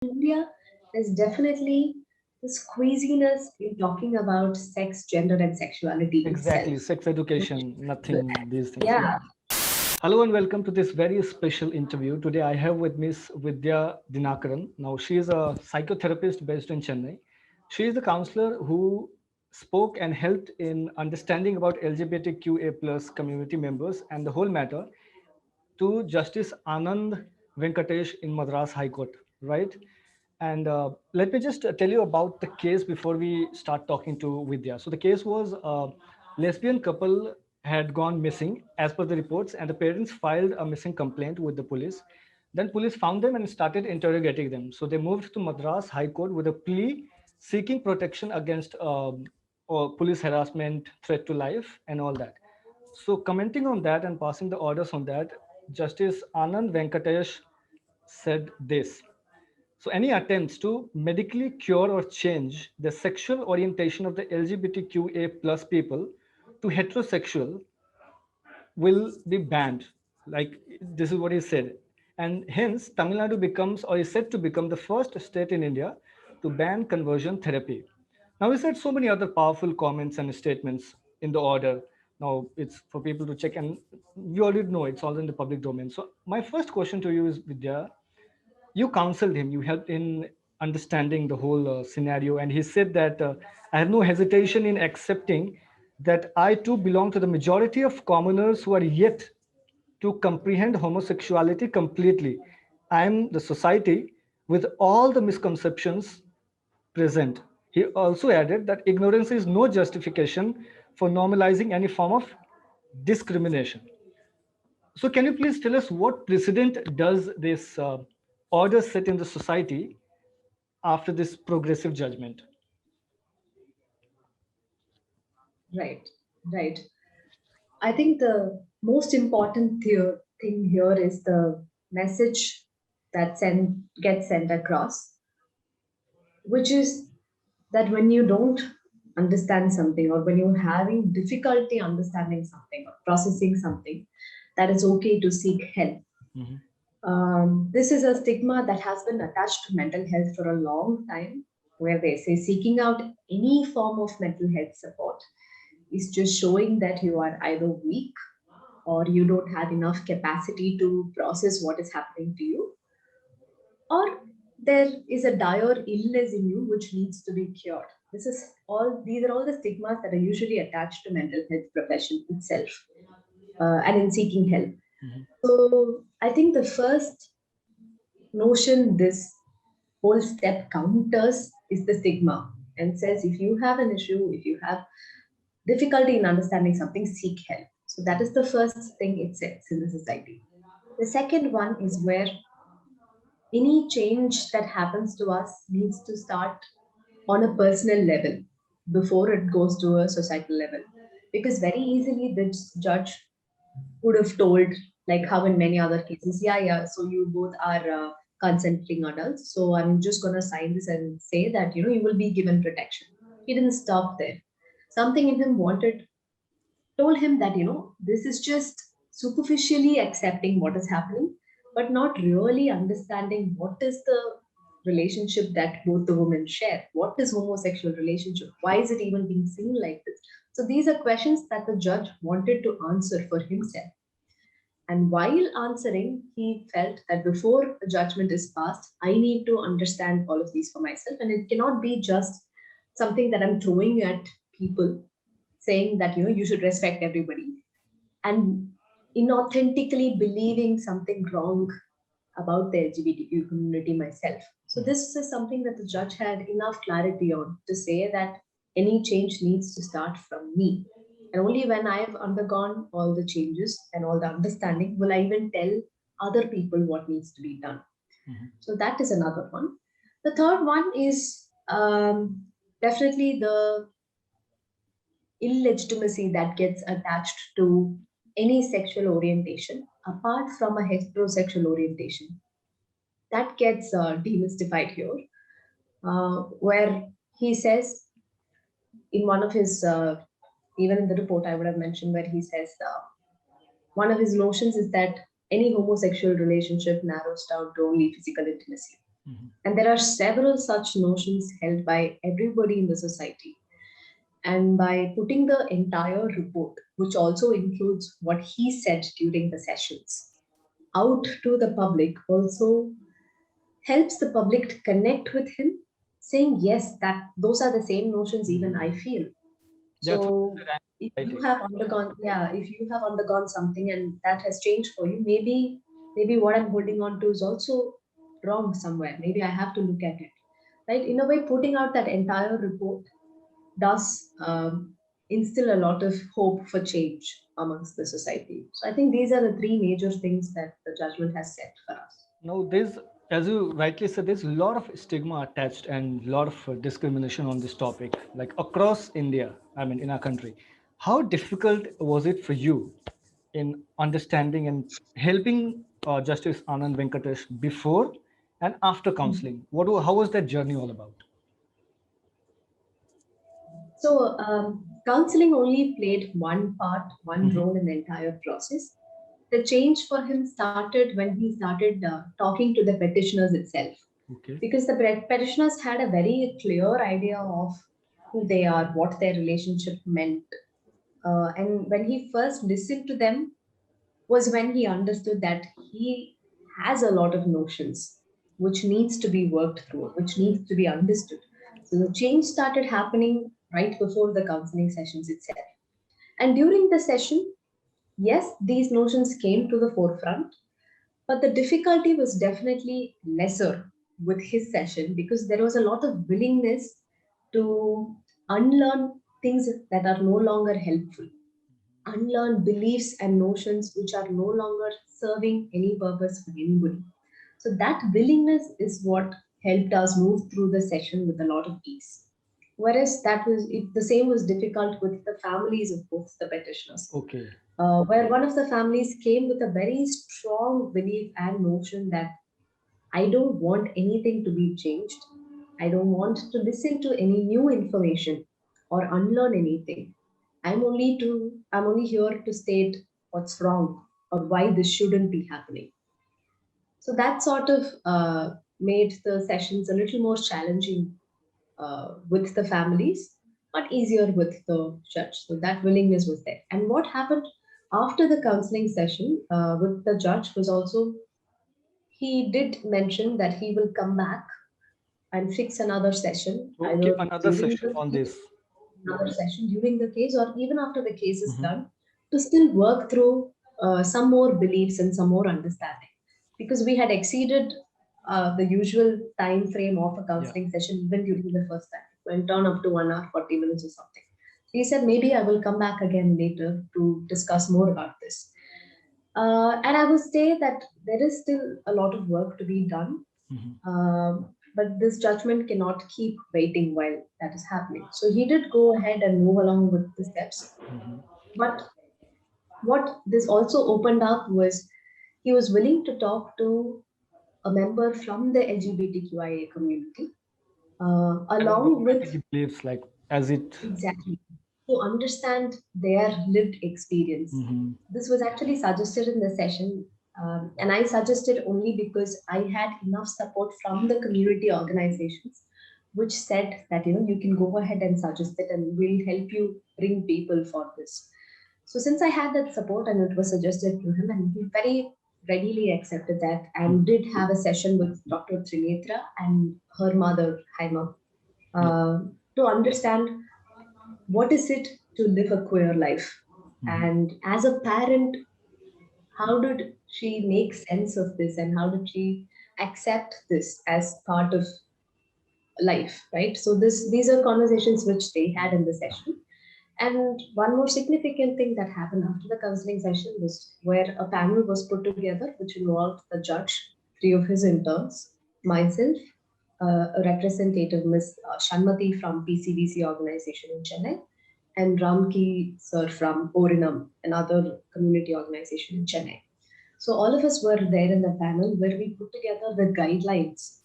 India, there's definitely this queasiness in talking about sex, gender, and sexuality itself. Exactly, sex education, nothing, these things. Yeah. Yeah, Hello and welcome to this very special interview. Today I have with Miss Vidya Dinakaran. Now she is a psychotherapist based in Chennai. She is the counselor who spoke and helped in understanding about LGBTQA plus community members and the whole matter to Justice Anand Venkatesh in Madras High Court, right? And let me just tell you about the case before we start talking to Vidya. So the case was a lesbian couple had gone missing as per the reports, and the parents filed a missing complaint with the police. Then police found them and started interrogating them. So they moved to Madras High Court with a plea seeking protection against or police harassment, threat to life, and all that. So, commenting on that and passing the orders on that, Justice Anand Venkatesh said this. So, any attempts to medically cure or change the sexual orientation of the LGBTQA plus people to heterosexual will be banned. Like this is what he said. And hence, Tamil Nadu becomes or is said to become the first state in India to ban conversion therapy. Now, he said so many other powerful comments and statements in the order. Now, it's for people to check, and you already know it's all in the public domain. So, my first question to you is Vidya, you counseled him, you helped in understanding the whole scenario, and he said that I have no hesitation in accepting that I too belong to the majority of commoners who are yet to comprehend homosexuality completely. I am the society with all the misconceptions present. He also added that ignorance is no justification for normalizing any form of discrimination. So, can you please tell us what precedent does this order set in the society after this progressive judgment? right, right. I think the most important thing here is the message that gets sent across, which is that when you don't understand something or when you're having difficulty understanding something or processing something, that it's okay to seek help. Mhm. This is a stigma that has been attached to mental health for a long time, where they say seeking out any form of mental health support is just showing that you are either weak or you don't have enough capacity to process what is happening to you, or there is a dire illness in you which needs to be cured. These are all the stigmas that are usually attached to mental health profession itself, and in seeking help. Mhm. So I think the first notion this whole step counters is the stigma, and says if you have an issue, if you have difficulty in understanding something, seek help. So that is the first thing it says in the society. The second one is where any change that happens to us needs to start on a personal level before it goes to a societal level. Because very easily this judge would have told, like how in many other cases, yeah, yeah, so you both are consenting adults. So I'm just going to sign this and say that, you will be given protection. He didn't stop there. Something in him told him that, this is just superficially accepting what is happening, but not really understanding what is the relationship that both the women share. What is homosexual relationship? Why is it even being seen like this? So these are questions that the judge wanted to answer for himself. And while answering, he felt that before a judgment is passed, I need to understand all of these for myself. And it cannot be just something that I'm throwing at people, saying that, you should respect everybody, and inauthentically believing something wrong about the LGBTQ community myself. So this is something that the judge had enough clarity on to say that any change needs to start from me. And only when I have undergone all the changes and all the understanding will I even tell other people what needs to be done. Mhm. So that is another one. The third one is definitely the illegitimacy that gets attached to any sexual orientation apart from a heterosexual orientation. That gets demystified here, where he says in one of his, even in the report I would have mentioned, where he says one of his notions is that any homosexual relationship narrows down to only physical intimacy. And there are several such notions held by everybody in the society. And by putting the entire report, which also includes what he said during the sessions, out to the public, also helps the public to connect with him, saying, yes, that those are the same notions even I feel. That's what So if you have undergone, yeah, if you have undergone something and that has changed for you, maybe what I'm holding on to is also wrong somewhere. Maybe I have to look at it. Right? In a way, putting out that entire report does instill a lot of hope for change amongst the society. So I think these are the three major things that the judgment has set for us. Now, there's, as you rightly said, there's a lot of stigma attached and a lot of discrimination on this topic, like across India, I mean, in our country. How difficult was it for you in understanding and helping Justice Anand Venkatesh before and after counseling? How was that journey all about? So counseling only played one part, one role in the entire process. The change for him started when he started talking to the petitioners itself. Okay. Because the petitioners had a very clear idea of who they are, what their relationship meant. And when he first listened to them was when he understood that he has a lot of notions which needs to be worked through, which needs to be understood. So the change started happening right before the counseling sessions itself. And during the session, yes, these notions came to the forefront, but the difficulty was definitely lesser with his session because there was a lot of willingness to unlearn things that are no longer helpful, unlearn beliefs and notions which are no longer serving any purpose for anybody. So that willingness is what helped us move through the session with a lot of ease. Whereas the same was difficult with the families of both the petitioners. Okay. Where one of the families came with a very strong belief and notion that I don't want anything to be changed. I don't want to listen to any new information or unlearn anything. I'm only here to state what's wrong or why this shouldn't be happening. So that sort of made the sessions a little more challenging with the families, but easier with the judge. So that willingness was there. And what happened after the counseling session with the judge was also he did mention that he will come back and fix another session, Okay, either another during session on this. another session during the case or even after the case is done, to still work through some more beliefs and some more understanding. Because we had exceeded the usual time frame of a counseling session even during the first time. It went on up to 1 hour, 40 minutes or something. He said, maybe I will come back again later to discuss more about this. And I would say that there is still a lot of work to be done. But this judgment cannot keep waiting while that is happening. So he did go ahead and move along with the steps. But what this also opened up was he was willing to talk to a member from the LGBTQIA community, along with He believes like as it exactly to understand their lived experience. This was actually suggested in the session, and I suggested only because I had enough support from the community organizations, which said that you can go ahead and suggest it, and we'll help you bring people for this. So since I had that support and it was suggested to him, and he very readily accepted that, and did have a session with Dr. Trinetra and her mother Haima to understand what is it to live a queer life, and as a parent, how did she make sense of this and how did she accept this as part of life, right? So these are conversations which they had in the session. And one more significant thing that happened after the counseling session was where a panel was put together, which involved the judge, three of his interns, myself, a representative, Ms. Shanmati from PCBC organization in Chennai, and Ramki sir from Orinam, another community organization in Chennai. So all of us were there in the panel where we put together the guidelines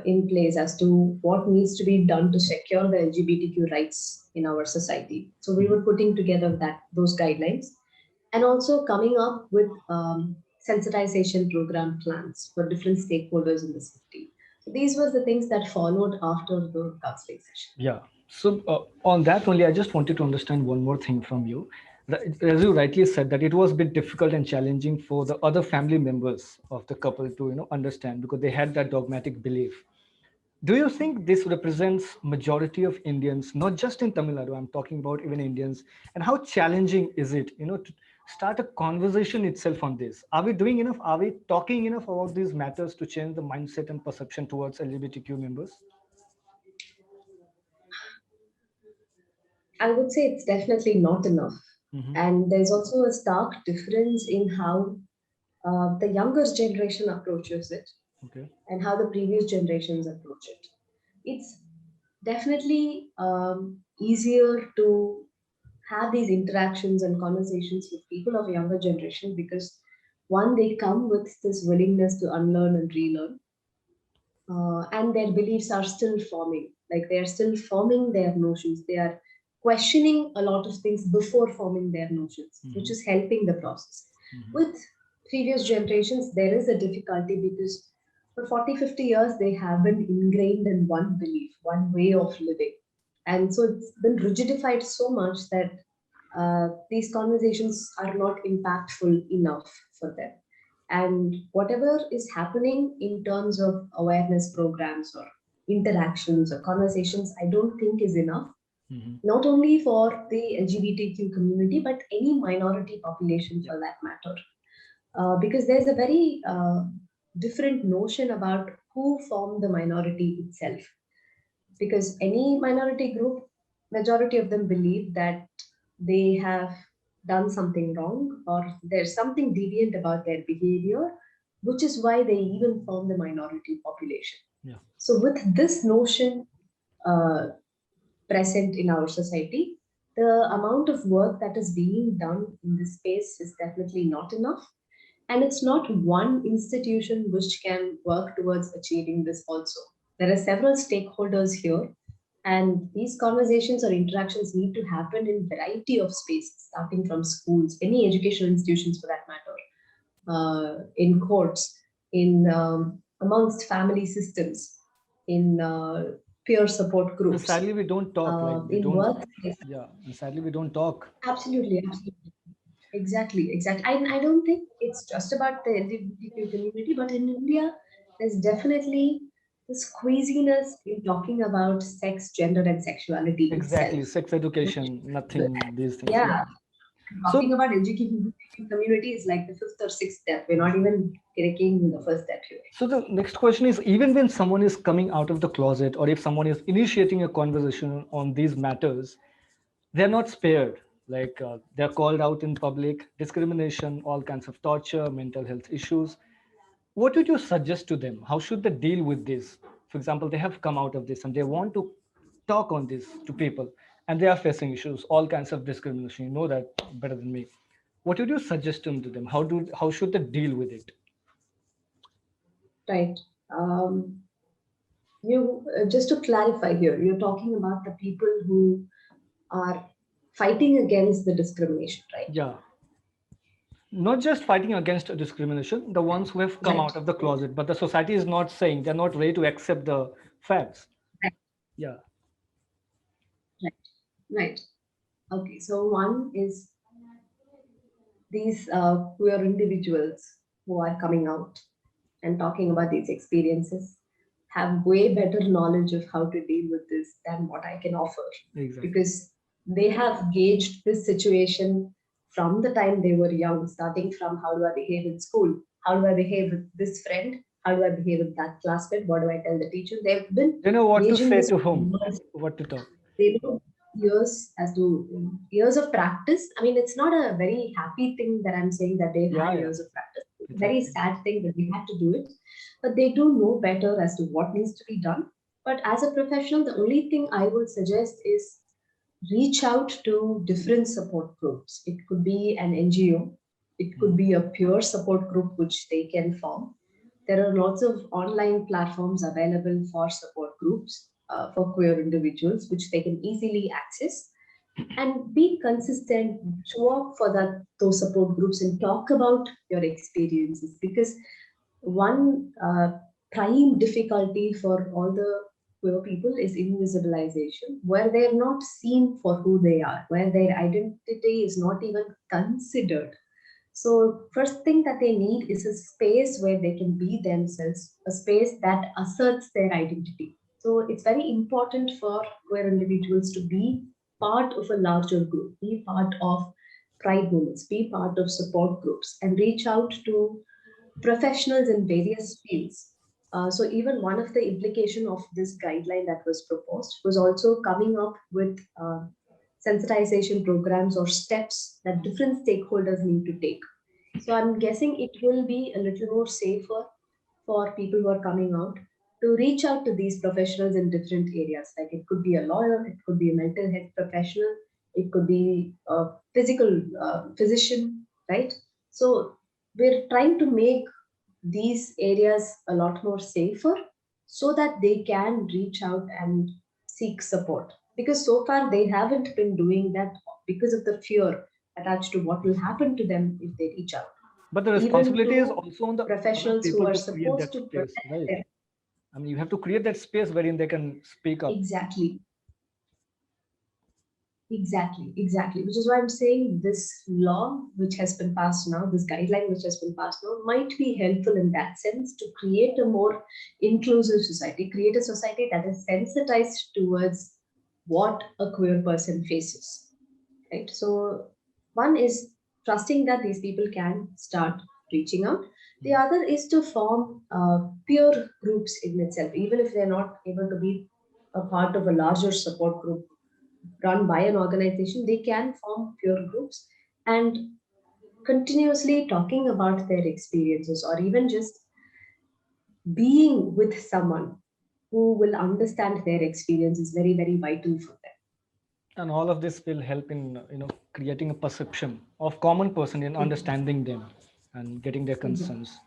in place as to what needs to be done to secure the LGBTQ rights in our society. So we were putting together those guidelines and also coming up with sensitization program plans for different stakeholders in the city. So these were the things that followed after the counseling session. Yeah. So on that only, I just wanted to understand one more thing from you. As you rightly said, that it was a bit difficult and challenging for the other family members of the couple to understand because they had that dogmatic belief. Do you think this represents majority of Indians, not just in Tamil Nadu? I'm talking about even Indians, and how challenging is it, to start a conversation itself on this? Are we doing enough? Are we talking enough about these matters to change the mindset and perception towards LGBTQ members? I would say it's definitely not enough. Hmm. And there's also a stark difference in how the younger generation approaches it Okay. and how the previous generations approach it. It's definitely easier to have these interactions and conversations with people of younger generation because one, they come with this willingness to unlearn and relearn, and their beliefs are still forming. Like they are still forming their notions. They are questioning a lot of things before forming their notions, which Hmm. is helping the process. Hmm. With previous generations, there is a difficulty because for 40, 50 years, they have been ingrained in one belief, one way of living. And so it's been rigidified so much that these conversations are not impactful enough for them. And whatever is happening in terms of awareness programs or interactions or conversations, I don't think is enough, Hmm. not only for the LGBTQ community, but any minority population Yeah. for that matter. Because there's a very different notion about who form the minority itself. Because any minority group, majority of them believe that they have done something wrong or there's something deviant about their behavior, which is why they even form the minority population. Yeah. So, with this notion uh, present in our society, the amount of work that is being done in this space is definitely not enough. And it's not one institution which can work towards achieving this also. There are several stakeholders here, and these conversations or interactions need to happen in variety of spaces, starting from schools, any educational institutions for that matter, in courts, in amongst family systems, in peer support And groups, sadly, we don't talk like we in don't. workplaces. Yeah. And sadly, we don't talk. Absolutely, absolutely. Exactly, exactly. I don't think it's just about the LGBTQ community, but in India, there's definitely this queasiness in talking about sex, gender, and sexuality itself. Exactly. Sex education, nothing. These things. Yeah. Yeah, talking So about LGBTQ community is like the fifth or sixth step. We're not even taking the first step here. So the next question is, even when someone is coming out of the closet or if someone is initiating a conversation on these matters, they're not spared. Like they're called out in public, discrimination, all kinds of torture, mental health issues. What would you suggest to them? How should they deal with this? For example, they have come out of this and they want to talk on this to people and they are facing issues, all kinds of discrimination. You know that better than me. What would you suggest to them? How should they deal with it? Right. Um, you just to clarify here, you're talking about the people who are fighting against the discrimination, right? Yeah, not just fighting against discrimination, the ones who have come Right. out of the closet, but the society is not saying, they're not ready to accept the facts. Right. Yeah. Right. Right. Okay. So one is these queer individuals who are coming out and talking about these experiences have way better knowledge of how to deal with this than what I can offer Exactly. because they have gauged this situation from the time they were young, starting from how do I behave in school, how do I behave with this friend, how do I behave with that classmate, what do I tell the teacher. They've been They know what to gauging say this to for whom, years. what to talk. They know years as to years of practice. I mean, it's not a very happy thing that I'm saying that they've Yeah, had yeah, years of practice. It's a very exactly. sad thing that they had to do it, but they do know better as to what needs to be done. But as a professional, the only thing I would suggest is reach out to different support groups. It could be an NGO, it could Mhm. be a peer support group which they can form. There are lots of online platforms available for support groups for queer individuals, which they can easily access. and be consistent, show up for those support groups and talk about your experiences, because one prime difficulty for all the queer people is invisibilization, where they're not seen for who they are, where their identity is not even considered. So first thing that they need is a space where they can be themselves, a space that asserts their identity. So it's very important for queer individuals to be part of a larger group, be part of pride movements, be part of support groups, and reach out to professionals in various fields. So even one of the implication of this guideline that was proposed was also coming up with sensitization programs or steps that different stakeholders need to take. So I'm guessing it will be a little more safer for people who are coming out to reach out to these professionals in different areas. Like it could be a lawyer, it could be a mental health professional, it could be a physical physician, right? So we're trying to make these areas a lot more safer so that they can reach out and seek support, because so far they haven't been doing that because of the fear attached to what will happen to them if they reach out, But the even responsibility is to also on the other professionals who people are to create supposed that to space, protect right? them. I mean, you have to create that space wherein they can speak up. Exactly. Exactly. Which is why I'm saying this law, which has been passed now, this guideline, which has been passed now, might be helpful in that sense to create a more inclusive society, create a society that is sensitized towards what a queer person faces. Right. So, one is trusting that these people can start reaching out. The other is to form peer groups in itself, even if they're not able to be a part of a larger support group run by an organization, they can form peer groups and continuously talking about their experiences, or even just being with someone who will understand their experience is very, very vital for them. And all of this will help in creating a perception of common person in Exactly. understanding them and getting their Exactly. concerns.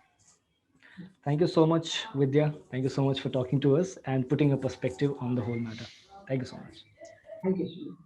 Thank you so much, Vidya. Thank you so much for talking to us and putting a perspective on the whole matter. Thank you so much. Thank you.